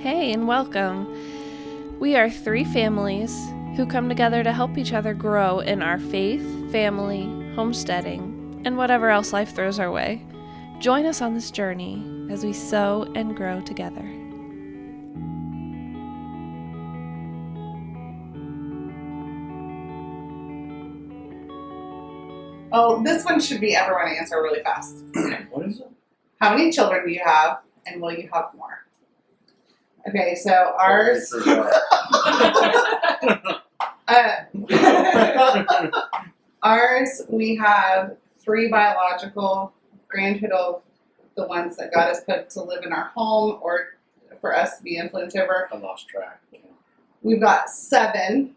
Hey, and welcome. We are three families who come together to help each other grow in our faith, family, homesteading, and whatever else life throws our way. Join us on this journey as we sow and grow together. Oh, this one should be everyone answer really fast. What is it? How How many children do you have, and will you have more? Okay, so ours. Ours, we have 3 biological grandchildren, the ones that God has put to live in our home or for us to be influenced over. I lost track. We've got 7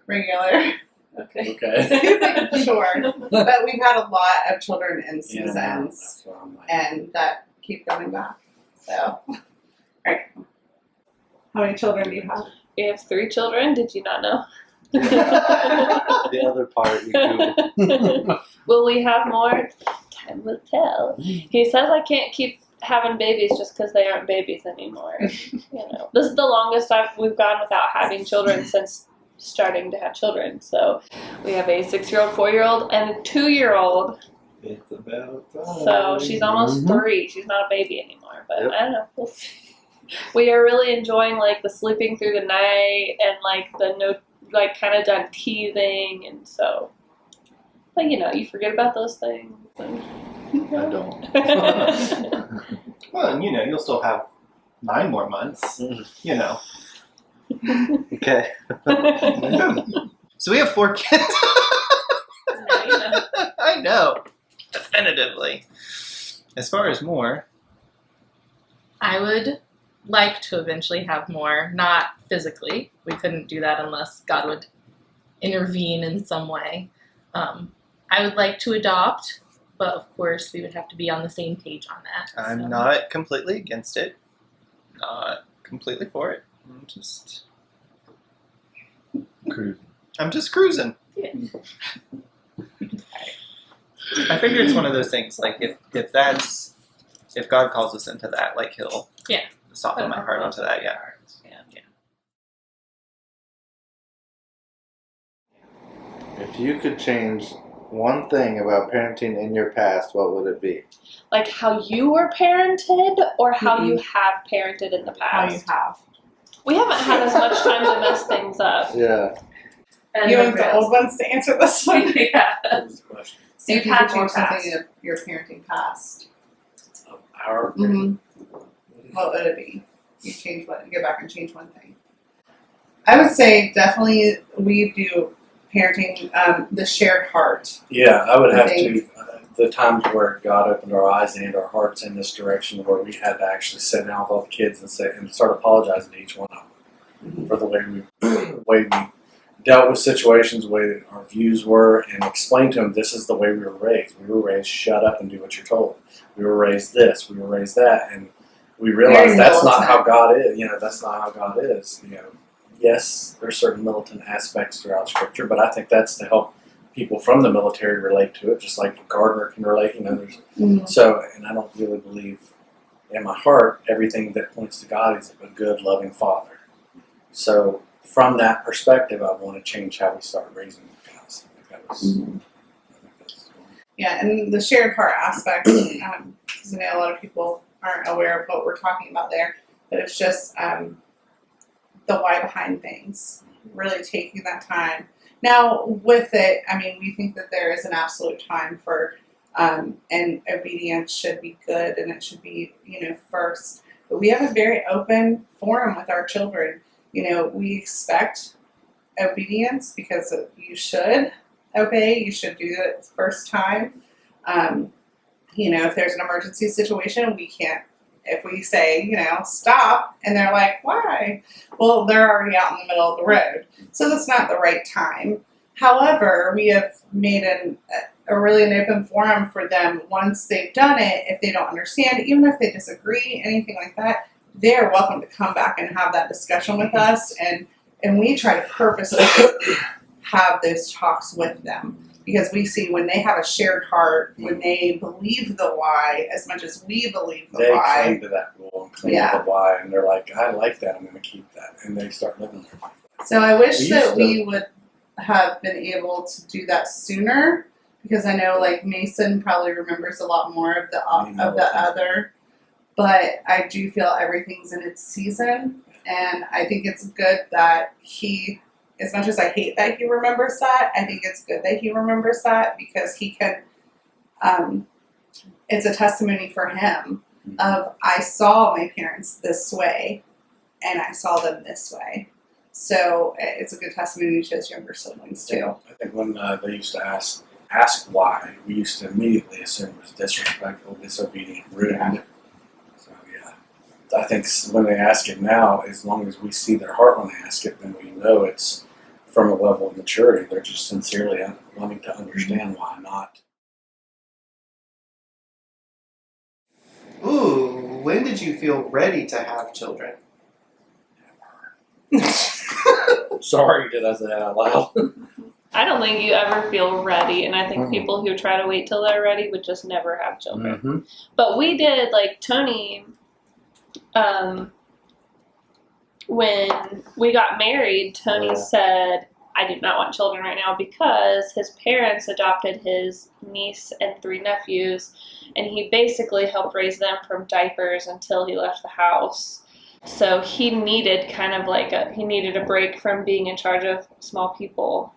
regular. Okay. Okay. Sure. But we've had a lot of children in Yeah, seasons, that's what I'm like. and that keep coming back. So, alright. How many children do you have? We have 3 children. Did you not know? The other part you do. Will we have more? Time will tell. He says I can't keep having babies just because they aren't babies anymore. This is the longest we've gone without having children since starting to have children. So we have a 6-year-old, 4-year-old, and a 2-year-old. It's about time. So she's almost 3. She's not a baby anymore. But Yep. I don't know. We'll see. We are really enjoying like the sleeping through the night and like the no, like kind of done teething, and so. But you forget about those things. And, I don't. Well, and you'll still have 9 more months, Okay. So we have 4 kids. Now you know. I know. Definitively. As far as more, I would like to eventually have more, not physically. We couldn't do that unless God would intervene in some way. I would like to adopt, but of course we would have to be on the same page on that. I'm so. not completely against it. Not completely for it. I'm just cruising. Yeah. I figure it's one of those things, like if God calls us into that, like he'll soften my heart onto that, yeah. If you could change one thing about parenting in your past, what would it be? Like how you were parented, or how you have parented in the How you past. have. We haven't had as much time to mess things up. Yeah. And You want the old ones to answer this one? Yeah. That's the question. So You've if you had could more change something past. in your parenting past, Of our what would it be? You change one. You go back and change one thing. I would say definitely we do parenting, the shared heart. Yeah, I would I have think- to. The times where God opened our eyes and our hearts in this direction, where we had to actually sit down with all the kids and start apologizing to each one of them for the way we dealt with situations, the way our views were, and explain to them this is the way we were raised. We were raised shut up and do what you're told. We were raised this. We were raised that, and we realized Very that's not militant. how God is. That's not how God is. Yes, there's certain militant aspects throughout Scripture, but I think that's to help people from the military relate to it, just like a gardener can relate. There's so, and I don't really believe in my heart everything that points to God is a good, loving Father. So, from that perspective, I want to change how we start raising the guys. I think that was. I think that's Yeah, and the shared heart aspect, because I know a lot of people aren't aware of what we're talking about there, but it's just the why behind things, really taking that time. Now, with it, we think that there is an absolute time for, and obedience should be good, and it should be, first. But we have a very open forum with our children. We expect obedience because you should obey. You should do it the first time. If there's an emergency situation, we can't. If we say, stop, and they're like, why? Well, they're already out in the middle of the road. So that's not the right time. However, we have made an open forum for them once they've done it. If they don't understand, even if they disagree, anything like that, they're welcome to come back and have that discussion with us. And we try to purposely have those talks with them. because we see when they have a shared heart, when they believe the why as much as we believe the They why. cling to that rule and cling Yeah. to the why, and they're like, I like that, I'm going to keep that. And they start living their life. So I wish We that used to- we would have been able to do that sooner, because I know like Mason probably remembers a lot more of the other, but I do feel everything's in its season, and I think it's good that he, as much as I hate that he remembers that, I think it's good that he remembers that, because he can, it's a testimony for him of, I saw my parents this way and I saw them this way. So it's a good testimony to his younger siblings too. I think when they used to ask why, we used to immediately assume it was disrespectful, disobedient, rude. Yeah. So yeah, I think when they ask it now, as long as we see their heart when they ask it, then we know it's from a level of maturity. They're just sincerely wanting to understand why not. Ooh, when did you feel ready to have children? Sorry, did I say that out loud? I don't think you ever feel ready, and I think people who try to wait till they're ready would just never have children. Mm-hmm. But we did, like Tony, when we got married, Tony said, I do not want children right now, because his parents adopted his niece and 3 nephews, and he basically helped raise them from diapers until he left the house. So he needed kind of like he needed a break from being in charge of small people.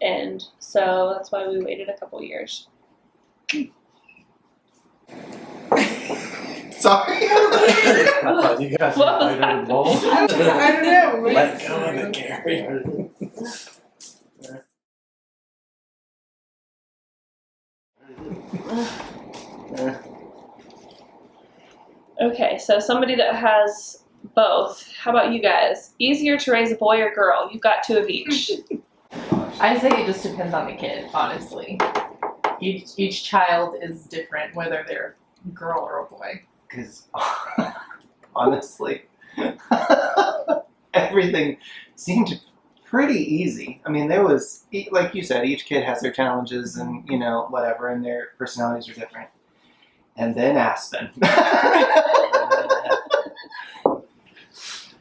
And so that's why we waited a couple years. Sorry. I thought you guys What was invited them all. I don't know. Let go of it, Gary. Okay, so somebody that has both. How about you guys? Easier to raise a boy or girl? You've got 2 of each. I say it just depends on the kid, honestly. Each child is different, whether they're a girl or a boy. Because honestly, everything seemed pretty easy. I mean, there was, like you said, each kid has their challenges and, you know, whatever, and their personalities are different. And then Aspen,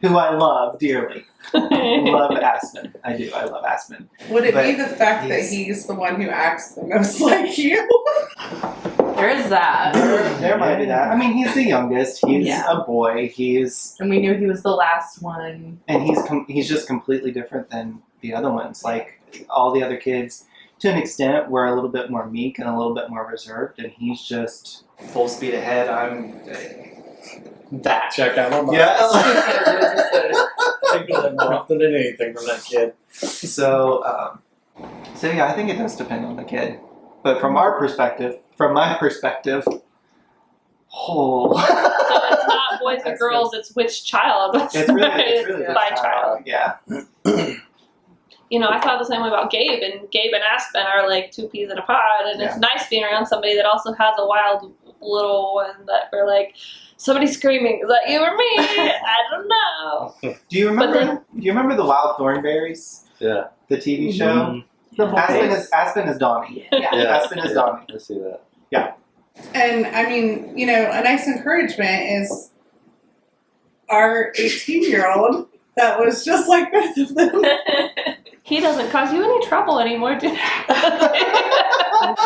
who I love dearly. Love Aspen. I do. I love Aspen. Would it be But the fact that he's- he's the one who acts the most like you? There is that. There might be that. I mean, he's the youngest. He's Yeah. a boy. And we knew he was the last one. And he's just completely different than the other ones. Like all the other kids, to an extent, were a little bit more meek and a little bit more reserved, and he's just full speed ahead. I'm that. Check out my box. Yeah. I get that more often than anything from that kid. So yeah, I think it does depend on the kid. But from my perspective, So it's not boys or girls, it's which child. it's really by child. Yeah. You know, I thought the same way about Gabe, and Gabe and Aspen are like 2 peas in a pod, and it's nice being around somebody that also has a wild little one that we're like, somebody screaming, is that you or me? I don't know. Do you remember the Wild Thornberries? Yeah. The TV show? Aspen is Donnie. Yeah. Aspen is Donnie. I see that. And I mean, you know, a nice encouragement is our 18-year-old that was just like both of them. He doesn't cause you any trouble anymore, do Not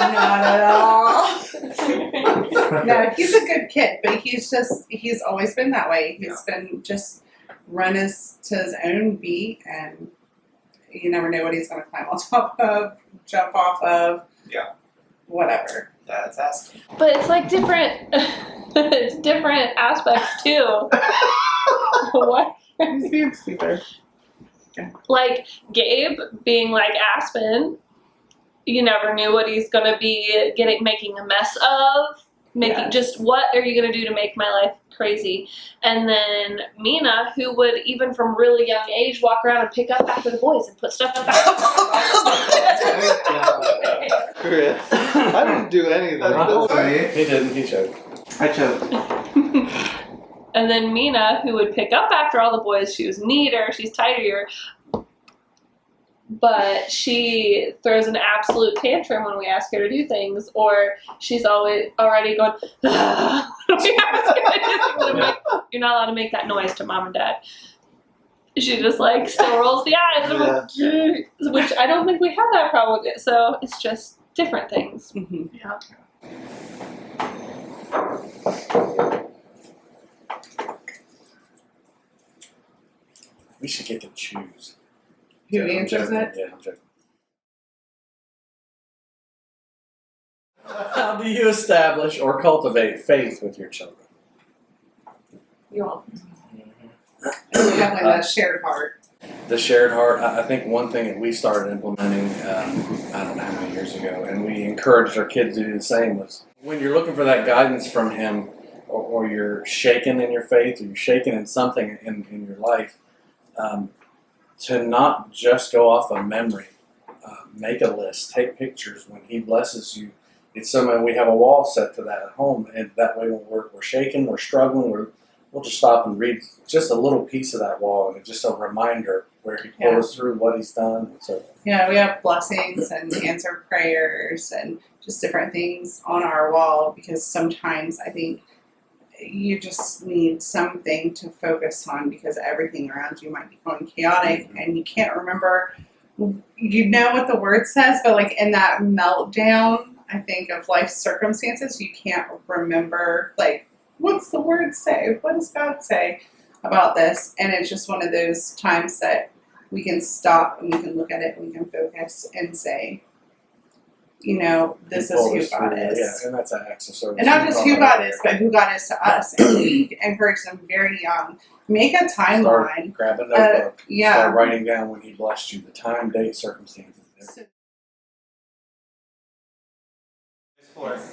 at all. No, he's a good kid, but he's always been that way. He's been just run to his own beat, and you never know what he's going to climb on top of, jump off of, whatever. That's Aspen. But it's like different, it's different aspects too. What? He's being stupid. Like Gabe being like Aspen, you never knew what he's gonna be making a mess of. Just what are you gonna do to make my life crazy? And then Mina, who would even from really young age walk around and pick up after the boys and put stuff back. Chris, I didn't do anything. He didn't. He choked. I choked. And then Mina, who would pick up after all the boys, she was neater, she's tidier. but she throws an absolute tantrum when we ask her to do things, or she's always already going, "Ah." When we ask her to do things, I'm like, you're not allowed to make that noise to mom and dad. She just like still rolls the eyes, and I'm like, "Ugh," which I don't think we have that problem with it. So it's just different things. Mhm. Yeah. We should get to choose. Who I'm answers joking. it? Yeah, I'm joking. How do you establish or cultivate faith with your children? You all. Definitely that shared heart. The shared heart, I think one thing that we started implementing, I don't know how many years ago, and we encouraged our kids to do the same, was when you're looking for that guidance from him, or you're shaken in your faith, or you're shaken in something in your life, to not just go off of memory. Make a list, take pictures. When he blesses you, it's something, we have a wall set to that at home, and that way when we're shaking, we're struggling, we'll just stop and read just a little piece of that wall, and it's just a reminder where he pulled us through what he's done. So Yeah, we have blessings and answered prayers and just different things on our wall, because sometimes I think you just need something to focus on, because everything around you might be going chaotic and you can't remember, you know what the word says, but like in that meltdown, I think, of life circumstances, you can't remember, like, what's the word say? What does God say about this? And it's just one of those times that we can stop and we can look at it and we can focus and say, you know, this he is pulled who us God through, is. Yeah, and that's an acts of service. And not just who God is, but who God is to us. And we encourage them very young. Make a timeline. Start, grab a notebook. Yeah. Start writing down when he blessed you, the time, date, circumstances.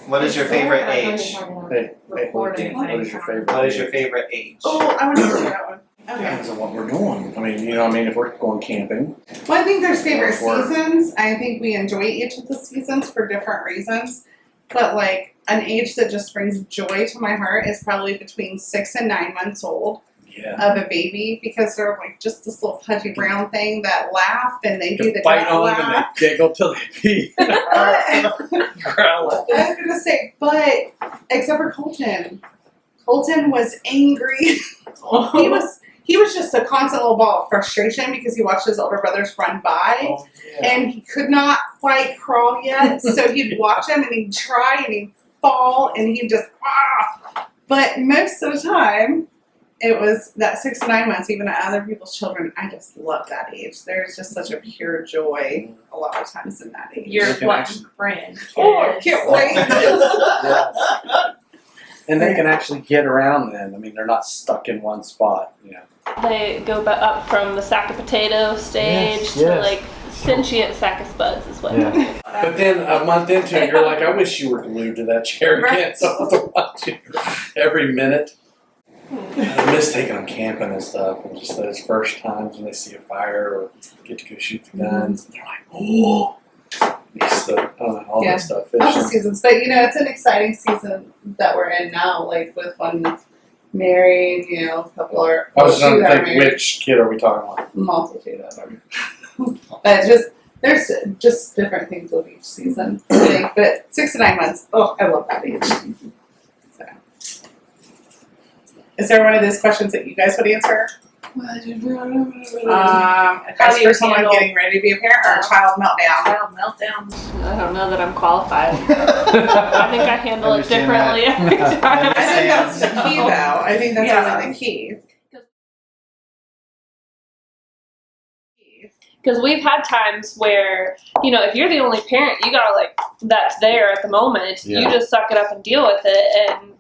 What is your favorite age? Hey, what is your favorite? What is your favorite age? Oh, I want to answer that one. Okay. Depends on what we're doing. I mean, if we're going camping, Well, I think there's favorite Or- seasons. I think we enjoy each of the seasons for different reasons. But like an age that just brings joy to my heart is probably between 6 and 9 months old yeah. of a baby, because they're like just this little pudgy brown thing that laugh and they do You the bite dad on them and laugh. they giggle till they pee. Growl. I was gonna say, but except for Colton. Colton was angry. He was just a constant little ball of frustration because he watched his older brothers run by. Oh, yeah. And he could not quite crawl yet, so he'd watch him and he'd try and he'd fall and he'd just But most of the time, it was that 6 to 9 months, even at other people's children. I just love that age. There's just such a pure joy a lot of times in that age. Your They can what actually- brand? Oh, I can't wait. And they can actually get around then. I mean, they're not stuck in one spot, They go up from the sack of potato stage Yes, to yes. like sentient sack of spuds is what. Yeah. But then a month into it, you're like, I wish you were glued to that chair again, Right. so I have to watch you every minute. I miss taking them camping and stuff, and just those first times when they see a fire or get to go shoot the guns, and they're like, oh, all Yeah. that stuff. Lots of Fishing. seasons, but it's an exciting season that we're in now. Like with one that's married, a couple are. I was two trying to that are think, married. which kid are we talking about? Multitude of them. But there's just different things with each season. I think. But 6 to 9 months. Oh, I love that age. So. Is there one of those questions that you guys would answer? Advice do you for someone handle- getting ready to be a parent or a child meltdown? Child meltdowns. I don't know that I'm qualified. I think I handle it Understand differently that. every time. I think that's the key, though. I think that's Yeah. really the key. Because we've had times where, if you're the only parent, you gotta that's there at the moment. Yeah. You just suck it up and deal with it, and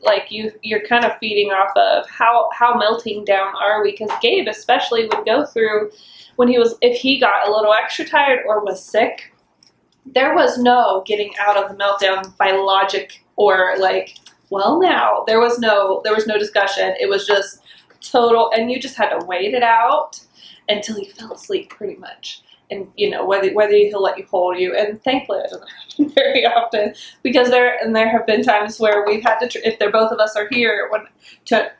you're kind of feeding off of how melting down are we? Because Gabe especially would go through if he got a little extra tired or was sick, there was no getting out of the meltdown by logic or now. There was no discussion. It was just total, and you just had to wait it out until he fell asleep, pretty much. And whether he'll let you hold you, and thankfully it doesn't happen very often, because there have been times where we've had to, if both of us are here,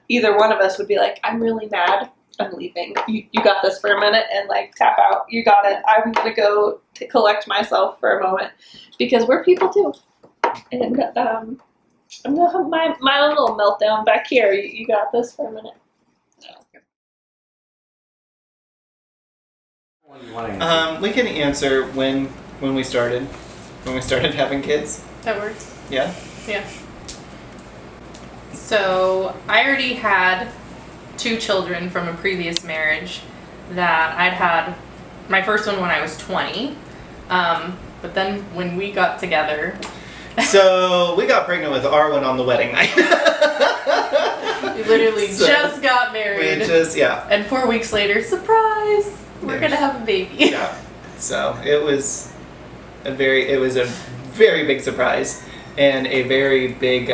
either one of us would be like, I'm really mad, I'm leaving. You got this for a minute and like tap out. You got it. I'm gonna go to collect myself for a moment because we're people too. And I'm gonna have my own little meltdown back here. You got this for a minute. We can answer when we started having kids. That works. Yeah. So I already had 2 children from a previous marriage that I'd had my first one when I was 20. But then when we got together, So we got pregnant with Arwen on the wedding night. we literally So, just got we married. just And 4 weeks later, surprise! We're gonna have a baby. yeah. So it was a very big surprise and a very big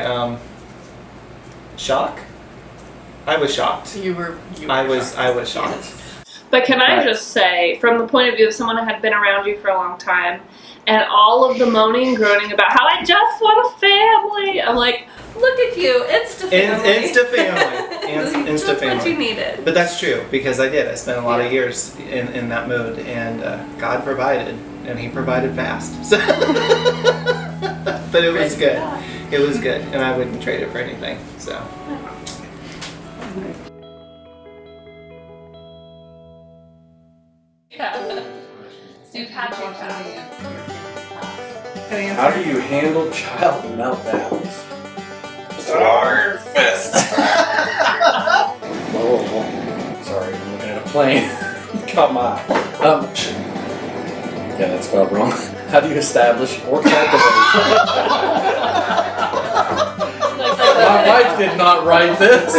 shock. I was shocked. You were I was shocked. shocked. But can I Right. just say, from the point of view of someone who had been around you for a long time, and all of the moaning and groaning about how I just want a family, I'm like, look at you, Insta family. Insta family. Just Insta what family. you needed. But that's true because I did. I spent a lot of years in that mood, and God provided, and He provided fast. So but it was good. It was good, and I wouldn't trade it for anything. So. Yeah. So you've had 2 child. How do you handle child meltdowns? Star fist. Whoa. Sorry, I'm looking at a plane. Caught my eye. Yeah, that's spelled wrong. How do you establish or cultivate? My wife did not write this.